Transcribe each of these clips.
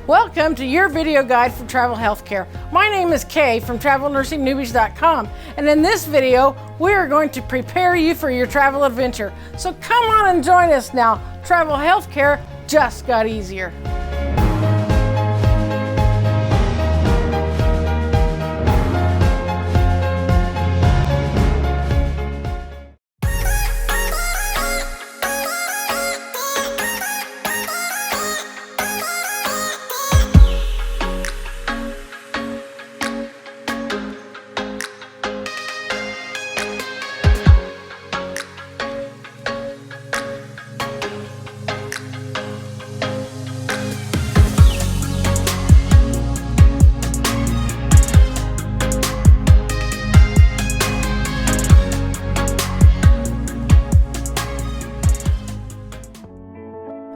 Welcome to your video guide for travel healthcare. My name is Kay from TravelNursingNewbies.com, and in this video, we are going to prepare you for your travel adventure. So come on and join us now. Travel healthcare just got easier.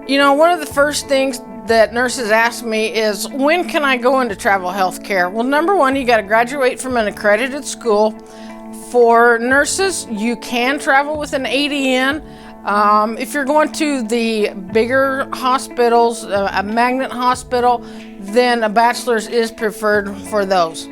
You know, one of the first things that nurses ask me is, when can I go into travel healthcare? Well, number one, you got to graduate from an accredited school. For nurses, you can travel with an ADN. If you're going to the bigger hospitals, a magnet hospital, then a bachelor's is preferred for those.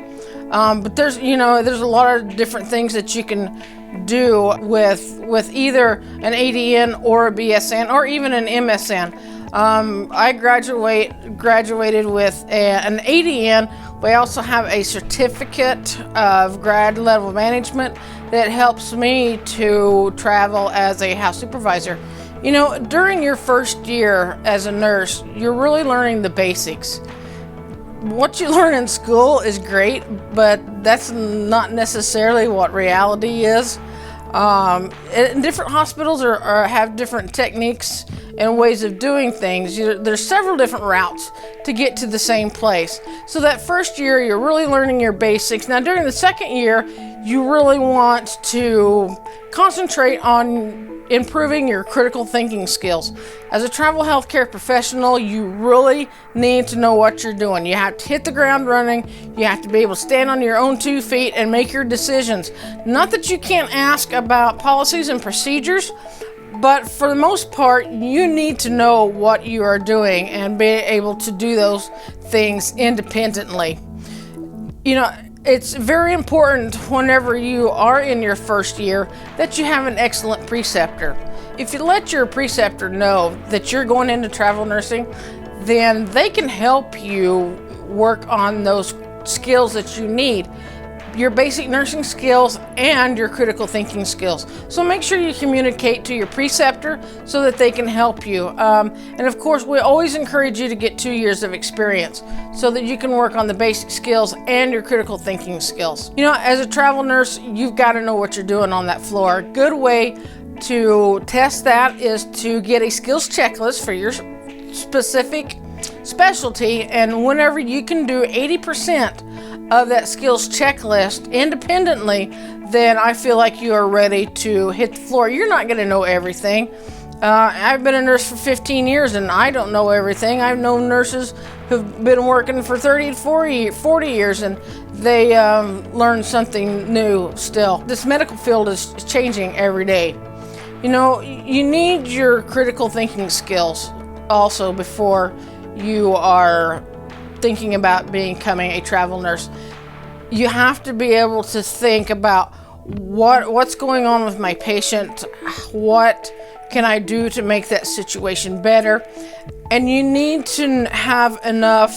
But there's a lot of different things that you can do with either an ADN or a BSN or even an MSN. I graduated with an ADN. We also have a certificate of grad level management that helps me to travel as a house supervisor. You know, during your first year as a nurse, you're really learning the basics. What you learn in school is great, but that's not necessarily what reality is. Different hospitals have different techniques and ways of doing things. There's several different routes to get to the same place. So that first year, you're really learning your basics. Now, during the second year, you really want to concentrate on improving your critical thinking skills. As a travel healthcare professional, you really need to know what you're doing. You have to hit the ground running. You have to be able to stand on your own 2 feet and make your decisions. Not that you can't ask about policies and procedures, but for the most part, you need to know what you are doing and be able to do those things independently. You know, it's very important whenever you are in your first year that you have an excellent preceptor. If you let your preceptor know that you're going into travel nursing, then they can help you work on those skills that you need, your basic nursing skills and your critical thinking skills. So make sure you communicate to your preceptor so that they can help you. And of course, we always encourage you to get 2 years of experience so that you can work on the basic skills and your critical thinking skills. You know, as a travel nurse, you've got to know what you're doing on that floor. A good way to test that is to get a skills checklist for your specific specialty, and whenever you can do 80% of that skills checklist independently, then I feel like you are ready to hit the floor. You're not going to know everything. I've been a nurse for 15 years and I don't know everything. I've known nurses who've been working for 30 to 40 years and they learn something new still. This medical field is changing every day. You know, you need your critical thinking skills also before you are thinking about becoming a travel nurse. You have to be able to think about what's going on with my patient, what can I do to make that situation better, and you need to have enough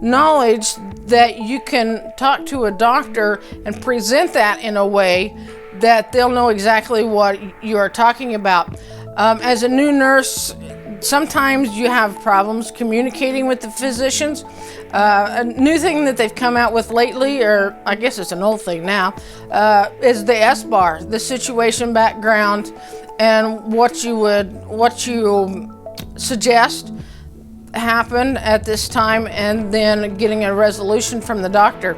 knowledge that you can talk to a doctor and present that in a way that they'll know exactly what you are talking about. As a new nurse, sometimes you have problems communicating with the physicians. A new thing that they've come out with lately, or I guess it's an old thing now, is the SBAR, the situation background, and what you suggest happened at this time, and then getting a resolution from the doctor.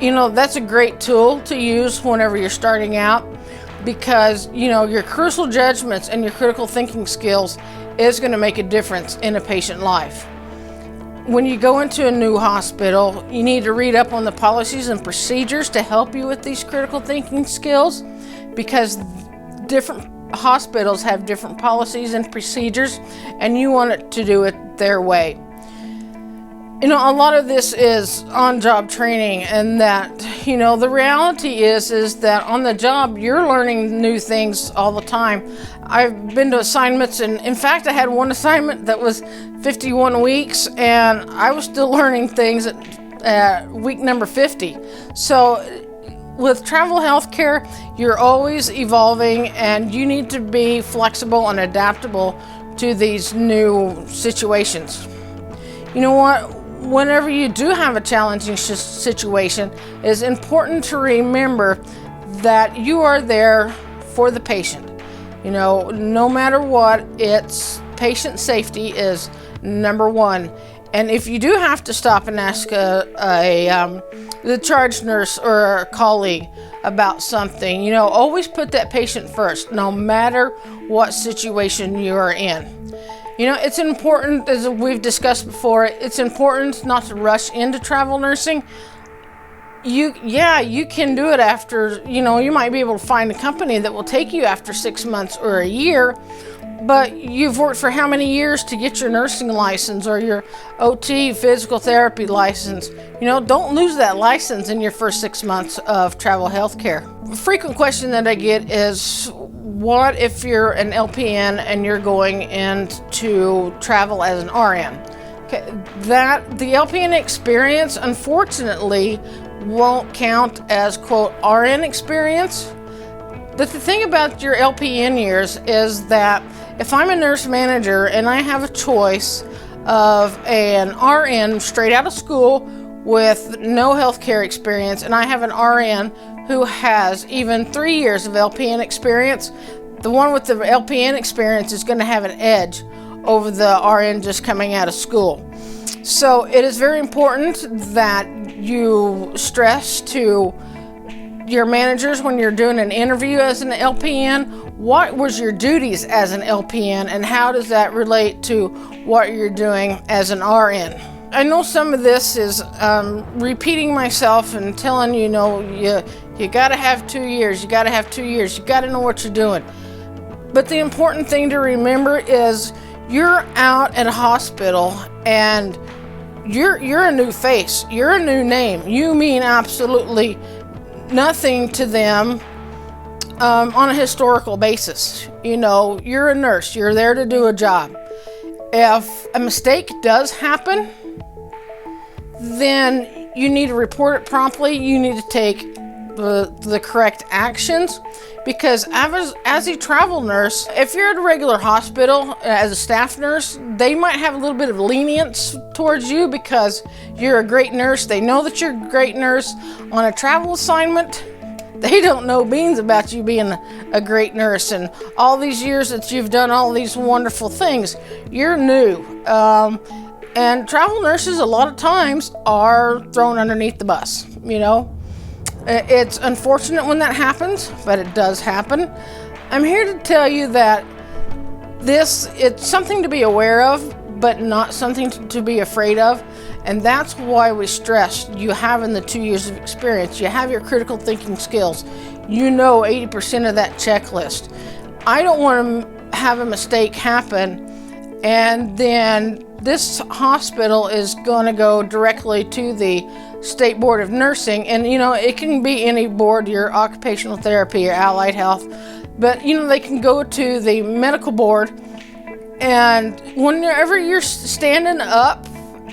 You know, that's a great tool to use whenever you're starting out, because, you know, your crucial judgments and your critical thinking skills is going to make a difference in a patient life. When you go into a new hospital, you need to read up on the policies and procedures to help you with these critical thinking skills, because different hospitals have different policies and procedures, and you want it to do it their way. You know, a lot of this is on-job training, and that, you know, the reality is that on the job, you're learning new things all the time. I've been to assignments, and in fact, I had one assignment that was 51 weeks, and I was still learning things at week number 50. So with travel healthcare, you're always evolving, and you need to be flexible and adaptable to these new situations. You know what? Whenever you do have a challenging situation, it's important to remember that you are there for the patient. You know, no matter what, it's patient safety is number one. And if you do have to stop and ask the charge nurse or a colleague about something, you know, always put that patient first, no matter what situation you are in. You know, it's important, as we've discussed before, it's important not to rush into travel nursing. You can do it after, you know, you might be able to find a company that will take you after 6 months or a year, but you've worked for how many years to get your nursing license or your OT physical therapy license? You know, don't lose that license in your first 6 months of travel healthcare. A frequent question that I get is, what if you're an LPN and you're going into travel as an RN? Okay, the LPN experience, unfortunately, won't count as, quote, RN experience. But the thing about your LPN years is that if I'm a nurse manager and I have a choice of an RN straight out of school with no healthcare experience, and I have an RN who has even 3 years of LPN experience, the one with the LPN experience is going to have an edge over the RN just coming out of school. So it is very important that you stress to your managers when you're doing an interview as an LPN, what was your duties as an LPN and how does that relate to what you're doing as an RN? I know some of this is repeating myself and telling you got to have 2 years, you got to have 2 years, you got to know what you're doing. But the important thing to remember is you're out at a hospital and you're a new face, you're a new name. You mean absolutely nothing to them on a historical basis. You know, you're a nurse, you're there to do a job. If a mistake does happen, then you need to report it promptly. You need to take the correct actions, because as a travel nurse, if you're at a regular hospital as a staff nurse, they might have a little bit of lenience towards you because you're a great nurse. They know that you're a great nurse. On a travel assignment, they don't know beans about you being a great nurse, and all these years that you've done all these wonderful things, you're new. And travel nurses a lot of times are thrown underneath the bus, you know. It's unfortunate when that happens, but it does happen. I'm here to tell you that it's something to be aware of, but not something to be afraid of. And that's why we stress you having the 2 years of experience. You have your critical thinking skills. You know 80% of that checklist. I don't want to have a mistake happen and then this hospital is going to go directly to the State Board of Nursing, and you know, it can be any board, your occupational therapy or allied health, but you know, they can go to the medical board, and whenever you're standing up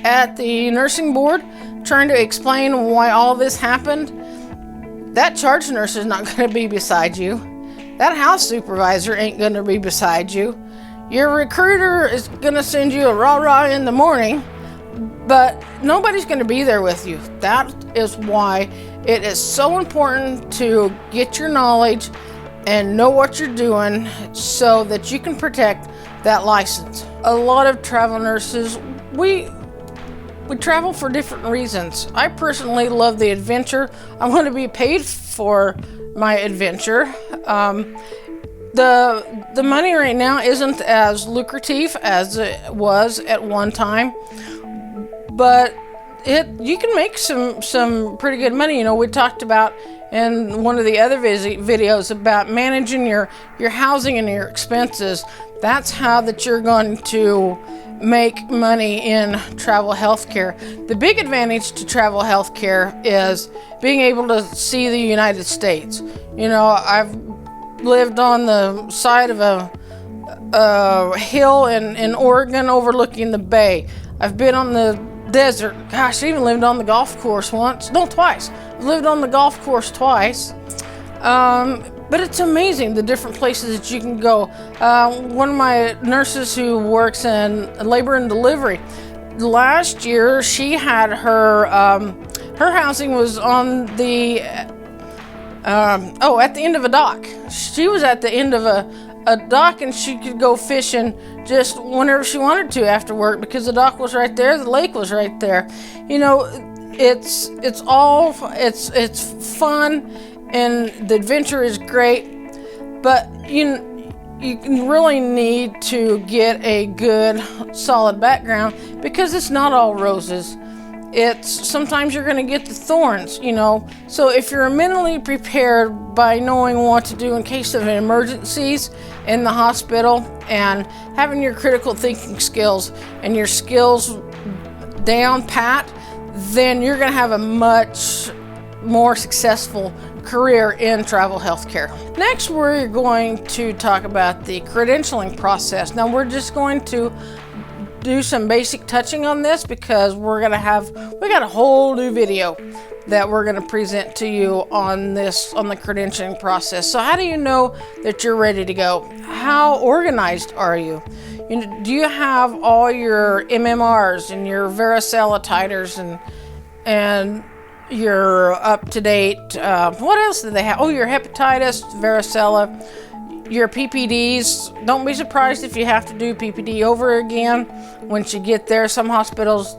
at the nursing board trying to explain why all this happened, that charge nurse is not going to be beside you. That house supervisor ain't going to be beside you. Your recruiter is going to send you a rah-rah in the morning, but nobody's going to be there with you. That is why it is so important to get your knowledge and know what you're doing so that you can protect that license. A lot of travel nurses, we travel for different reasons. I personally love the adventure. I want to be paid for my adventure. The money right now isn't as lucrative as it was at one time, but you can make some pretty good money. You know, we talked about in one of the other videos about managing your housing and your expenses. That's how that you're going to make money in travel healthcare. The big advantage to travel healthcare is being able to see the United States. You know, I've lived on the side of a hill in Oregon overlooking the bay. I've been on the desert. Gosh, I even lived on the golf course once. No, twice. I've lived on the golf course twice. But it's amazing the different places that you can go. One of my nurses who works in labor and delivery, last year she had her housing was on the at the end of a dock. She was at the end of a dock, and she could go fishing just whenever she wanted to after work because the dock was right there, the lake was right there. You know, it's fun, and the adventure is great, but you really need to get a good solid background because it's not all roses. It's sometimes you're going to get the thorns, you know. So if you're mentally prepared by knowing what to do in case of emergencies in the hospital and having your critical thinking skills and your skills down pat, then you're going to have a much more successful career in travel healthcare. Next, we're going to talk about the credentialing process. Now, we're just going to do some basic touching on this because we got a whole new video that we're going to present to you on the credentialing process. So how do you know that you're ready to go? How organized are you? Do you have all your MMRs and your varicella titers and your up to date? What else do they have? Oh, your hepatitis, varicella, your PPDs. Don't be surprised if you have to do PPD over again once you get there. Some hospitals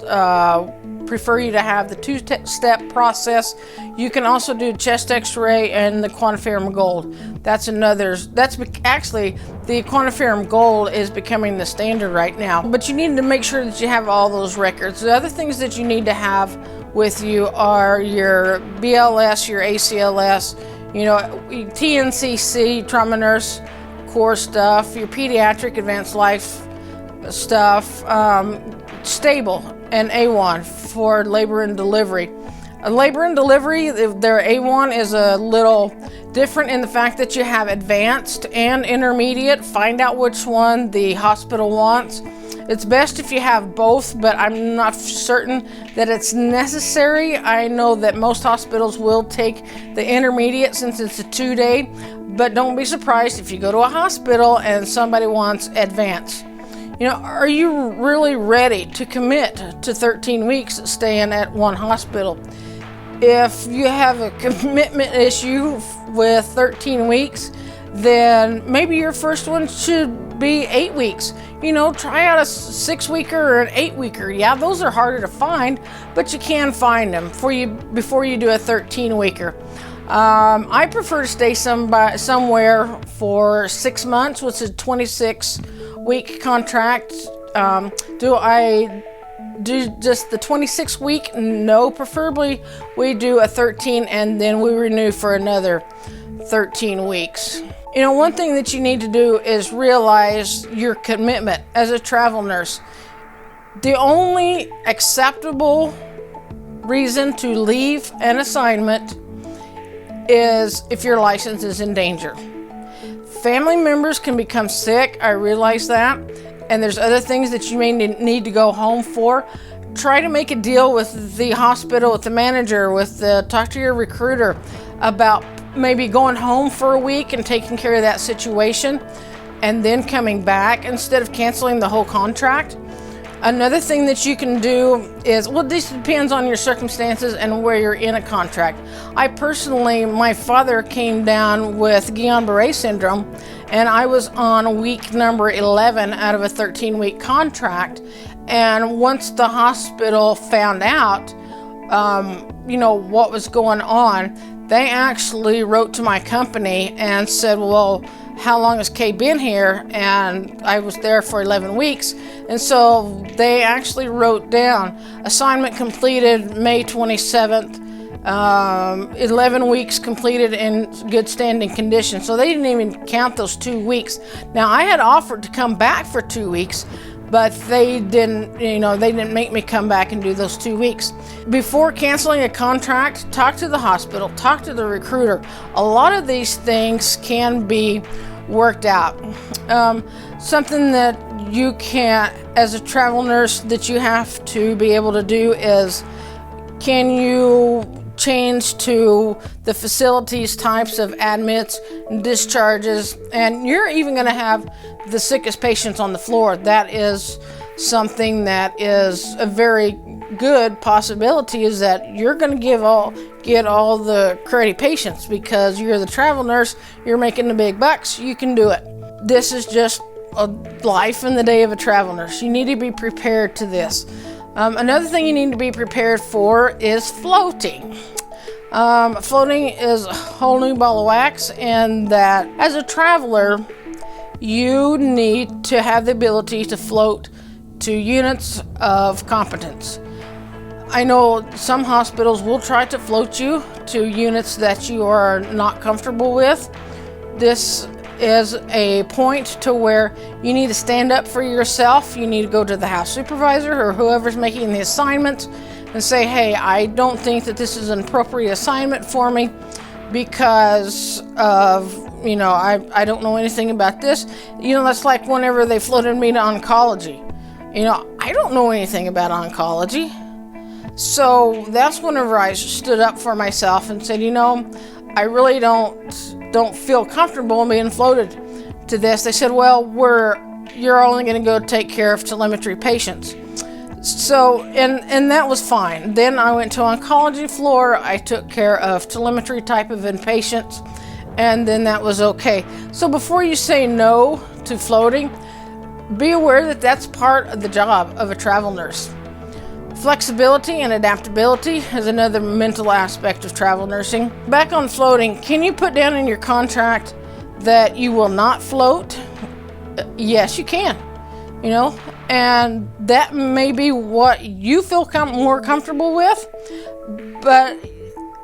prefer you to have the two-step process. You can also do chest x-ray and the QuantiFERON Gold. That's actually, the QuantiFERON Gold is becoming the standard right now. But you need to make sure that you have all those records. The other things that you need to have with you are your BLS, your ACLS, you know, TNCC, trauma nurse core stuff, your pediatric advanced life stuff, stable, and A1 for labor and delivery. Labor and delivery, their A1 is a little different in the fact that you have advanced and intermediate. Find out which one the hospital wants. It's best if you have both, but I'm not certain that it's necessary. I know that most hospitals will take the intermediate since it's a 2-day, but don't be surprised if you go to a hospital and somebody wants advanced. You know, are you really ready to commit to 13 weeks staying at one hospital? If you have a commitment issue with 13 weeks, then maybe your first one should be 8 weeks. You know, try out a 6-weeker or an 8-weeker. Yeah, those are harder to find, but you can find them before you do a 13-weeker. I prefer to stay somewhere for 6 months, which is a 26-week contract. Do I do just the 26-week? No, preferably we do a 13 and then we renew for another 13 weeks. You know, one thing that you need to do is realize your commitment as a travel nurse. The only acceptable reason to leave an assignment is if your license is in danger. Family members can become sick, I realize that, and there's other things that you may need to go home for. Try to make a deal with the hospital, with the manager, talk to your recruiter about maybe going home for a week and taking care of that situation and then coming back instead of canceling the whole contract. Another thing that you can do is, well, this depends on your circumstances and where you're in a contract. I personally, my father came down with Guillain-Barré syndrome, and I was on week number 11 out of a 13-week contract. And once the hospital found out, you know, what was going on, they actually wrote to my company and said, well, how long has Kay been here? And I was there for 11 weeks. And so they actually wrote down assignment completed May 27th, 11 weeks completed in good standing condition. So they didn't even count those 2 weeks. Now, I had offered to come back for 2 weeks, but they didn't make me come back and do those 2 weeks. Before canceling a contract, talk to the hospital, talk to the recruiter. A lot of these things can be worked out. Something that you can't, as a travel nurse, that you have to be able to do is, can you change to the facilities types of admits and discharges? And you're even going to have the sickest patients on the floor. That is something that is a very good possibility, is that you're going to get all the cruddy patients because you're the travel nurse, you're making the big bucks, you can do it. This is just a life in the day of a travel nurse. You need to be prepared to this. Another thing you need to be prepared for is floating. Floating is a whole new ball of wax, and that as a traveler, you need to have the ability to float to units of competence. I know some hospitals will try to float you to units that you are not comfortable with. This is a point to where you need to stand up for yourself. You need to go to the house supervisor or whoever's making the assignment and say, hey, I don't think that this is an appropriate assignment for me because of, I don't know anything about this. That's like whenever they floated me to oncology. I don't know anything about oncology. So that's whenever I stood up for myself and said, I really don't feel comfortable being floated to this. They said, well, you're only going to go take care of telemetry patients. So, and that was fine. Then I went to oncology floor. I took care of telemetry type of inpatients, and then that was okay. So before you say no to floating, be aware that that's part of the job of a travel nurse. Flexibility and adaptability is another mental aspect of travel nursing. Back on floating, can you put down in your contract that you will not float? Yes, you can. And that may be what you feel more comfortable with, but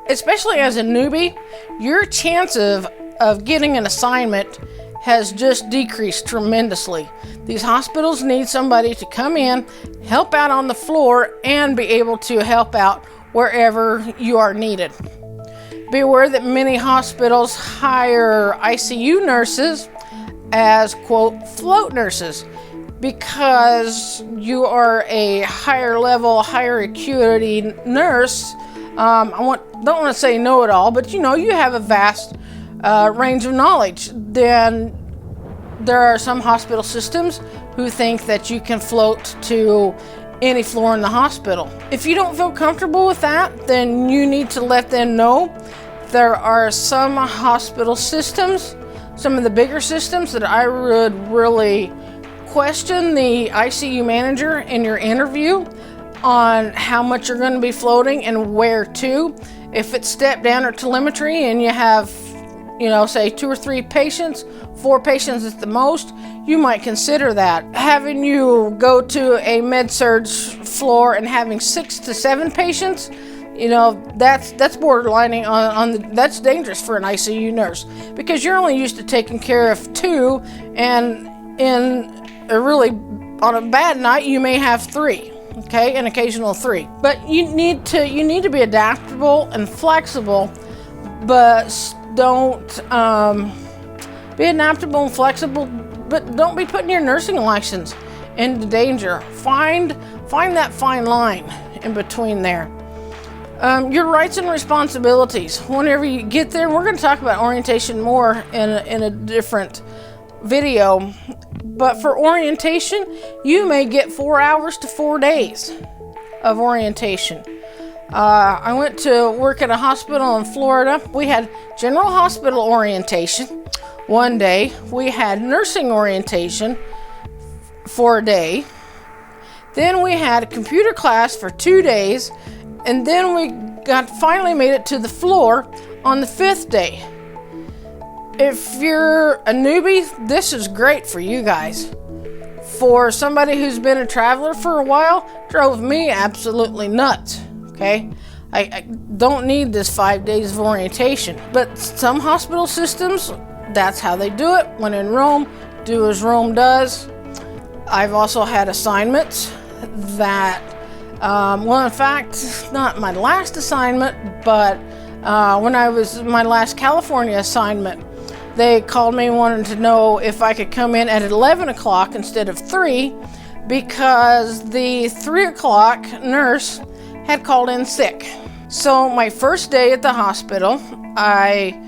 especially as a newbie, your chance of getting an assignment has just decreased tremendously. These hospitals need somebody to come in, help out on the floor, and be able to help out wherever you are needed. Be aware that many hospitals hire ICU nurses as, quote, float nurses, because you are a higher level, higher acuity nurse. Don't want to say know-it-all, but you have a vast range of knowledge. Then there are some hospital systems who think that you can float to any floor in the hospital. If you don't feel comfortable with that, then you need to let them know. There are some hospital systems, some of the bigger systems, that I would really question the ICU manager in your interview on how much you're going to be floating and where to. If it's step down or telemetry and you have, say 2 or 3 patients, 4 patients at the most, you might consider that. Having you go to a med-surg floor and having 6 to 7 patients, that's borderlining that's dangerous for an ICU nurse, because you're only used to taking care of 2, and on a bad night you may have 3, okay, an occasional 3. But you need to be adaptable and flexible, but don't be adaptable and flexible, but don't be putting your nursing license into danger. Find that fine line in between there. Your rights and responsibilities. Whenever you get there, and we're going to talk about orientation more in a different video, but for orientation, you may get 4 hours to 4 days of orientation. I went to work at a hospital in Florida. We had general hospital orientation one day. We had nursing orientation for a day. Then we had a computer class for 2 days. And then we finally made it to the floor on the 5th day. If you're a newbie, this is great for you guys. For somebody who's been a traveler for a while, drove me absolutely nuts. Okay, I don't need this 5 days of orientation, but some hospital systems, that's how they do it. When in Rome, do as Rome does. I've also had assignments that, well, in fact, not my last assignment, but when I was my last California assignment, they called me and wanted to know if I could come in at 11 o'clock instead of 3 because the 3 o'clock nurse had called in sick. So my first day at the hospital, I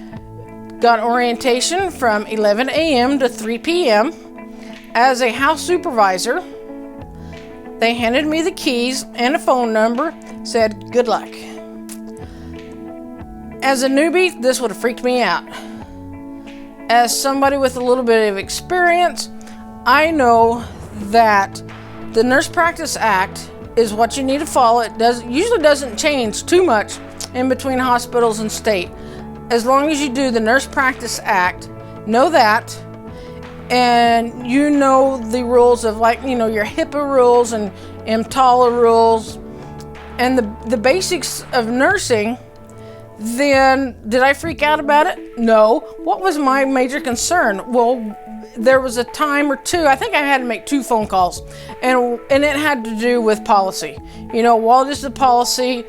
got orientation from 11 a.m. to 3 p.m. As a house supervisor, they handed me the keys and a phone number, said, "Good luck." As a newbie, this would have freaked me out. As somebody with a little bit of experience, I know that the Nurse Practice Act is what you need to follow. It usually doesn't change too much in between hospitals and state. As long as you do the Nurse Practice Act, know that, and you know the rules of, like, you know, your HIPAA rules and EMTALA rules and the basics of nursing, then did I freak out about it? No. What was my major concern? Well, there was a time or two, I think I had to make 2 phone calls, and it had to do with policy. You know, what is the policy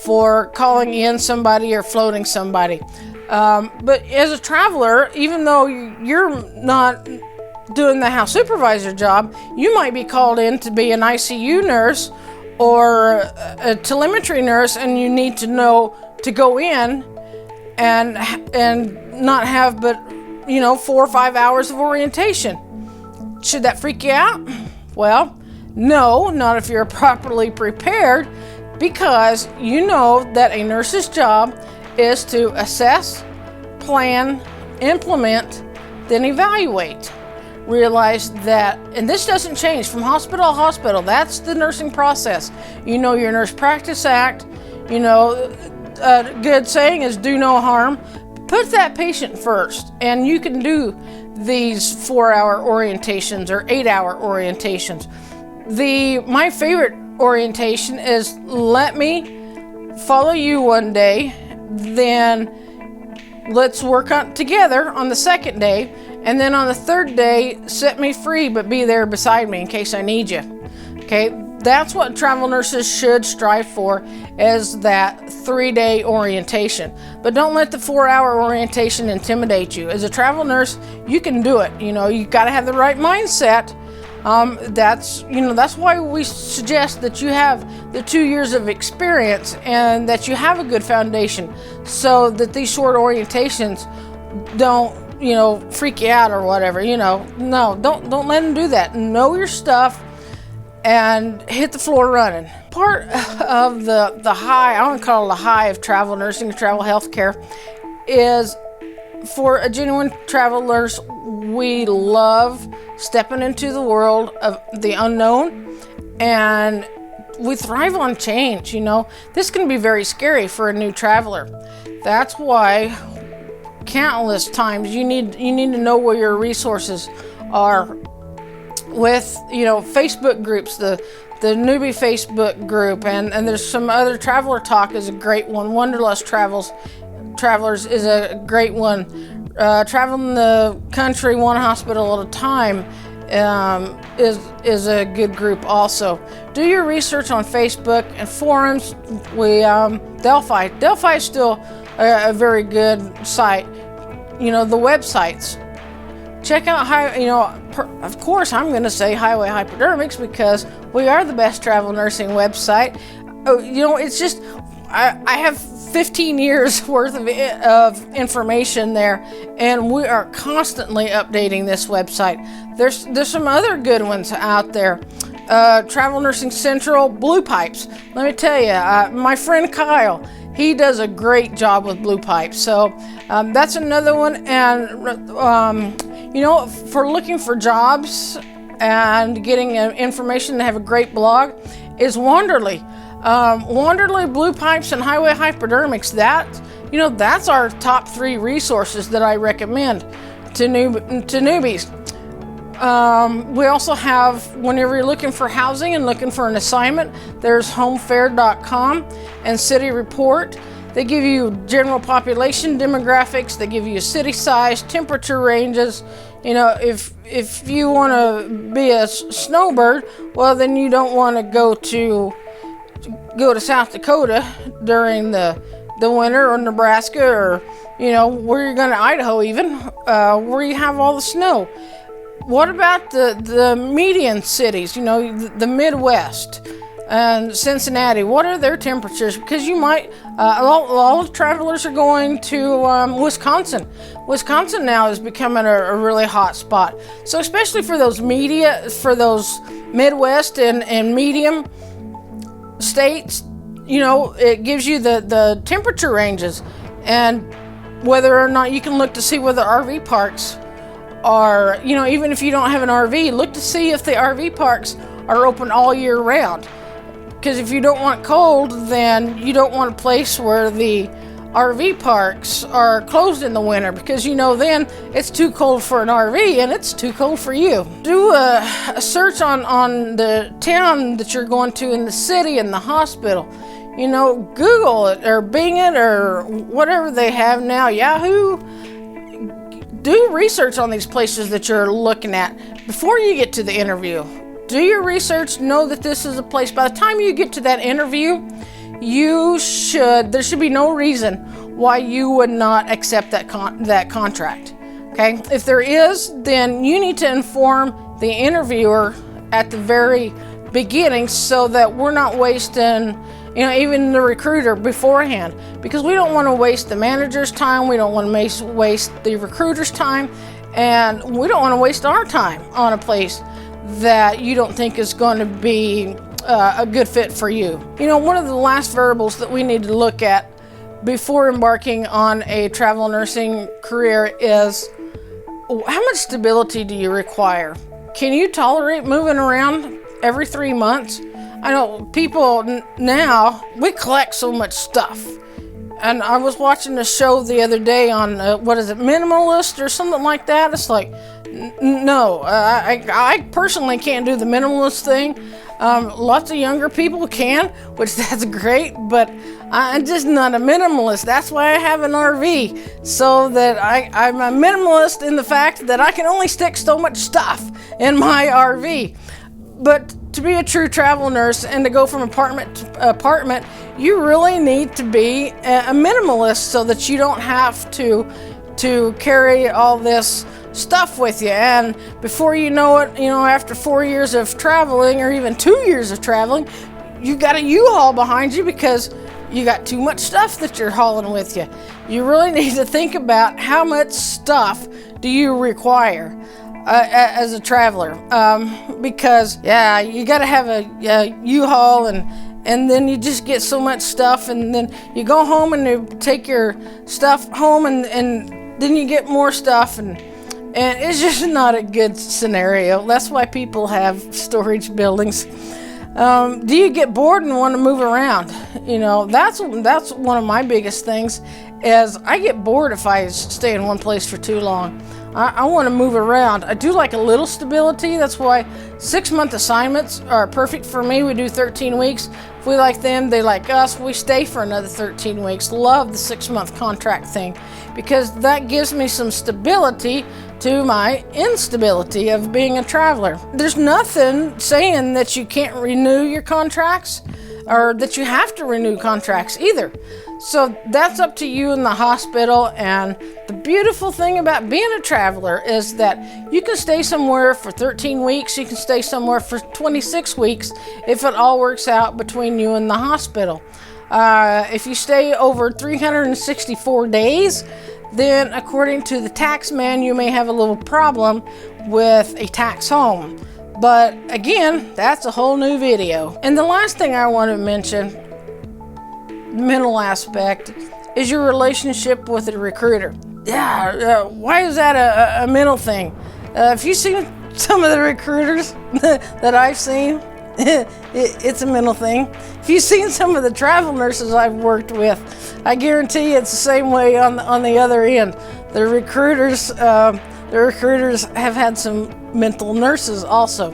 for calling in somebody or floating somebody? But as a traveler, even though you're not doing the house supervisor job, you might be called in to be an ICU nurse or a telemetry nurse, and you need to know to go in and not have but, you know, 4 or 5 hours of orientation. Should that freak you out? Well, no, not if you're properly prepared, because you know that a nurse's job is to assess, plan, implement, then evaluate. Realize that, and this doesn't change from hospital to hospital, that's the nursing process. You know your Nurse Practice Act, you know, a good saying is do no harm. Put that patient first, and you can do these 4-hour orientations or 8-hour orientations. My favorite orientation is let me follow you one day, then let's work on together on the second day, and then on the third day, set me free, but be there beside me in case I need you. Okay, that's what travel nurses should strive for, is that 3-day orientation. But don't let the 4-hour orientation intimidate you. As a travel nurse, you can do it. You know, you got to have the right mindset. That's why we suggest that you have the 2 years of experience and that you have a good foundation, so that these short orientations don't, you know, freak you out or whatever. You know, no, don't let them do that. Know your stuff and hit the floor running. Part of the high, I want to call it the high of travel nursing, travel healthcare, is for a genuine travel nurse, we love stepping into the world of the unknown, and we thrive on change. You know, this can be very scary for a new traveler. That's why countless times you need to know where your resources are. With, you know, Facebook groups, the newbie Facebook group, and there's some other. Traveler Talk is a great one. Wanderlust Travelers is a great one. Traveling the country one hospital at a time is a good group also. Do your research on Facebook and forums. Delphi is still a very good site. You know, the websites. Check out of course, I'm going to say Highway Hypodermics, because we are the best travel nursing website. You know, it's just, I have 15 years worth of information there, and we are constantly updating this website. There's some other good ones out there. Travel Nursing Central, Blue Pipes. Let me tell you, my friend Kyle, he does a great job with Blue Pipes. So that's another one. And you know, for looking for jobs and getting information to have a great blog is Wanderly. Wanderly, Blue Pipes, and Highway Hypodermics. That's our top 3 resources that I recommend to newbies. We also have, whenever you're looking for housing and looking for an assignment, there's homefair.com and City Report. They give you general population demographics. They give you city size, temperature ranges. You know, if you want to be a snowbird, well, then you don't want to go to South Dakota during the winter, or Nebraska, or, you know, where you're going to Idaho even, where you have all the snow. What about the median cities, you know, the Midwest and Cincinnati? What are their temperatures? Because you might, a lot of travelers are going to Wisconsin. Wisconsin now is becoming a really hot spot. So especially for those Midwest and medium states, you know, it gives you the temperature ranges, and whether or not you can look to see whether RV parks are, you know, even if you don't have an RV, look to see if the RV parks are open all year round. Because if you don't want cold, then you don't want a place where the RV parks are closed in the winter, because you know then it's too cold for an RV and it's too cold for you. Do a search on the town that you're going to, in the city, and the hospital. You know, Google it or Bing it or whatever they have now, Yahoo. Do research on these places that you're looking at before you get to the interview. Do your research, know that this is a place. By the time you get to that interview, there should be no reason why you would not accept that contract. Okay? If there is, then you need to inform the interviewer at the very beginning, so that we're not wasting, you know, even the recruiter beforehand, because we don't want to waste the manager's time, we don't want to waste the recruiter's time, and we don't want to waste our time on a place that you don't think is going to be a good fit for you. You know, one of the last variables that we need to look at before embarking on a travel nursing career is, how much stability do you require? Can you tolerate moving around every 3 months? I know people now, we collect so much stuff. And I was watching a show the other day on, Minimalist or something like that. It's like, no, I personally can't do the minimalist thing. Lots of younger people can, which that's great, but I'm just not a minimalist. That's why I have an RV, so that I'm a minimalist in the fact that I can only stick so much stuff in my RV. But to be a true travel nurse and to go from apartment to apartment, you really need to be a minimalist, so that you don't have to carry all this stuff with you. And before you know it, you know, after 4 years of traveling, or even 2 years of traveling, you got a U-Haul behind you because you got too much stuff that you're hauling with you. You really need to think about how much stuff do you require as a traveler, because you got to have a U-Haul, and then you just get so much stuff, and then you go home and you take your stuff home, and then you get more stuff, and it's just not a good scenario. That's why people have storage buildings. Do you get bored and want to move around? You know, that's one of my biggest things, is I get bored if I stay in one place for too long. I want to move around. I do like a little stability. That's why 6-month assignments are perfect for me. We do 13 weeks. If we like them, they like us, we stay for another 13 weeks. Love the 6-month contract thing, because that gives me some stability to my instability of being a traveler. There's nothing saying that you can't renew your contracts, or that you have to renew contracts either. So that's up to you in the hospital. And the beautiful thing about being a traveler is that you can stay somewhere for 13 weeks, you can stay somewhere for 26 weeks if it all works out between you and the hospital. If you stay over 364 days, then according to the tax man, you may have a little problem with a tax home. But again, that's a whole new video. And the last thing I want to mention, mental aspect, is your relationship with a recruiter. Why is that a mental thing? If you've seen some of the recruiters that I've seen, it's a mental thing. If you've seen some of the travel nurses I've worked with, I guarantee it's the same way on the other end. The recruiters have had some mental nurses also.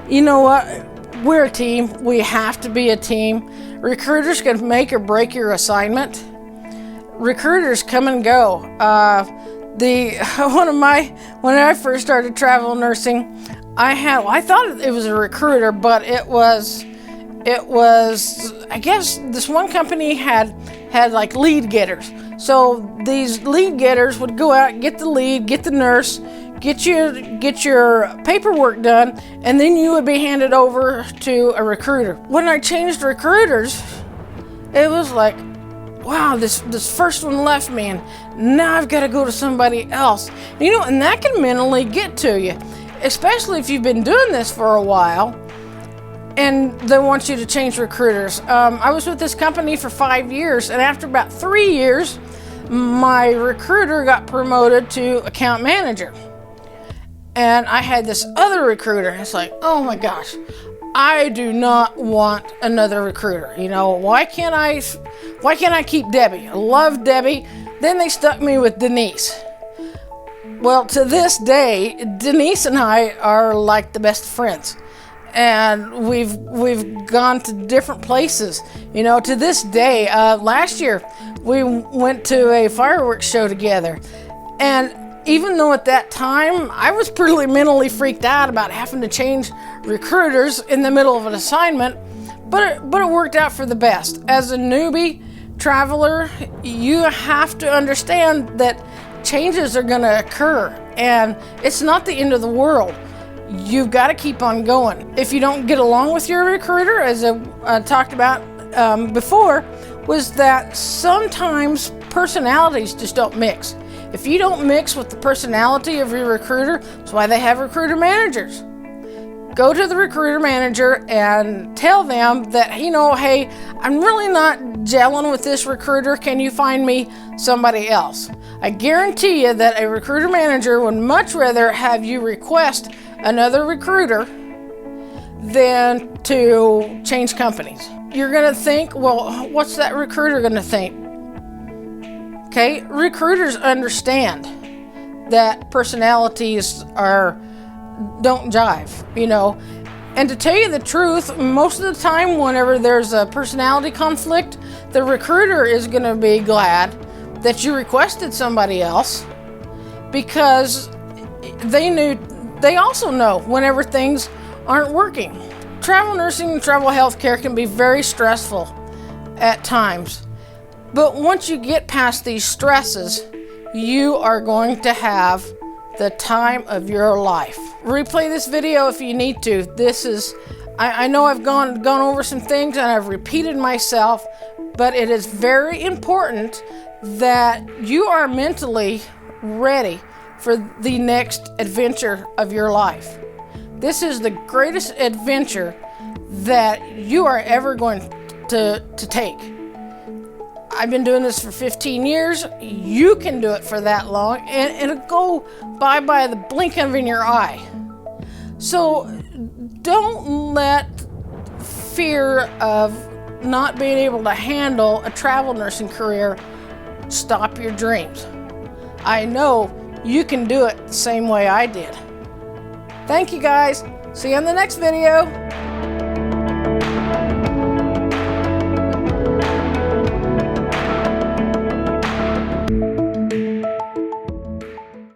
You know what? We're a team. We have to be a team. Recruiters can make or break your assignment. recruiters come and go. When I first started travel nursing, I thought it was a recruiter, but it was, I guess this one company had like lead getters. So these lead getters would go out, get the lead, get the nurse, get your paperwork done, and then you would be handed over to a recruiter. When I changed recruiters, it was like, wow, this first one left me, and now I've got to go to somebody else. And that can mentally get to you, especially if you've been doing this for a while and they want you to change recruiters. I was with this company for 5 years, and after about 3 years, my recruiter got promoted to account manager. And I had this other recruiter. It's like, oh my gosh, I do not want another recruiter. Why can't I keep Debbie? I love Debbie. Then they stuck me with Denise. Well, to this day, Denise and I are like the best friends. And we've gone to different places. To this day, last year, we went to a fireworks show together. And even though at that time, I was pretty mentally freaked out about having to change recruiters in the middle of an assignment, but it worked out for the best. As a newbie traveler, you have to understand that changes are going to occur, and it's not the end of the world. You've got to keep on going. If you don't get along with your recruiter, as I talked about before, was that sometimes personalities just don't mix. If you don't mix with the personality of your recruiter, that's why they have recruiter managers. Go to the recruiter manager and tell them that, hey, I'm really not gelling with this recruiter. Can you find me somebody else? I guarantee you that a recruiter manager would much rather have you request another recruiter than to change companies. You're going to think, well, what's that recruiter going to think? Okay, recruiters understand that personalities don't jive, And to tell you the truth, most of the time whenever there's a personality conflict, the recruiter is going to be glad that you requested somebody else, because they also know whenever things aren't working. Travel nursing and travel healthcare can be very stressful at times. But once you get past these stresses, you are going to have the time of your life. Replay this video if you need to. I know I've gone over some things and I've repeated myself, but it is very important that you are mentally ready for the next adventure of your life. This is the greatest adventure that you are ever going to take. I've been doing this for 15 years. You can do it for that long, and it'll go by the blink of your eye. So don't let fear of not being able to handle a travel nursing career stop your dreams. I know you can do it the same way I did. Thank you guys. See you in the next video.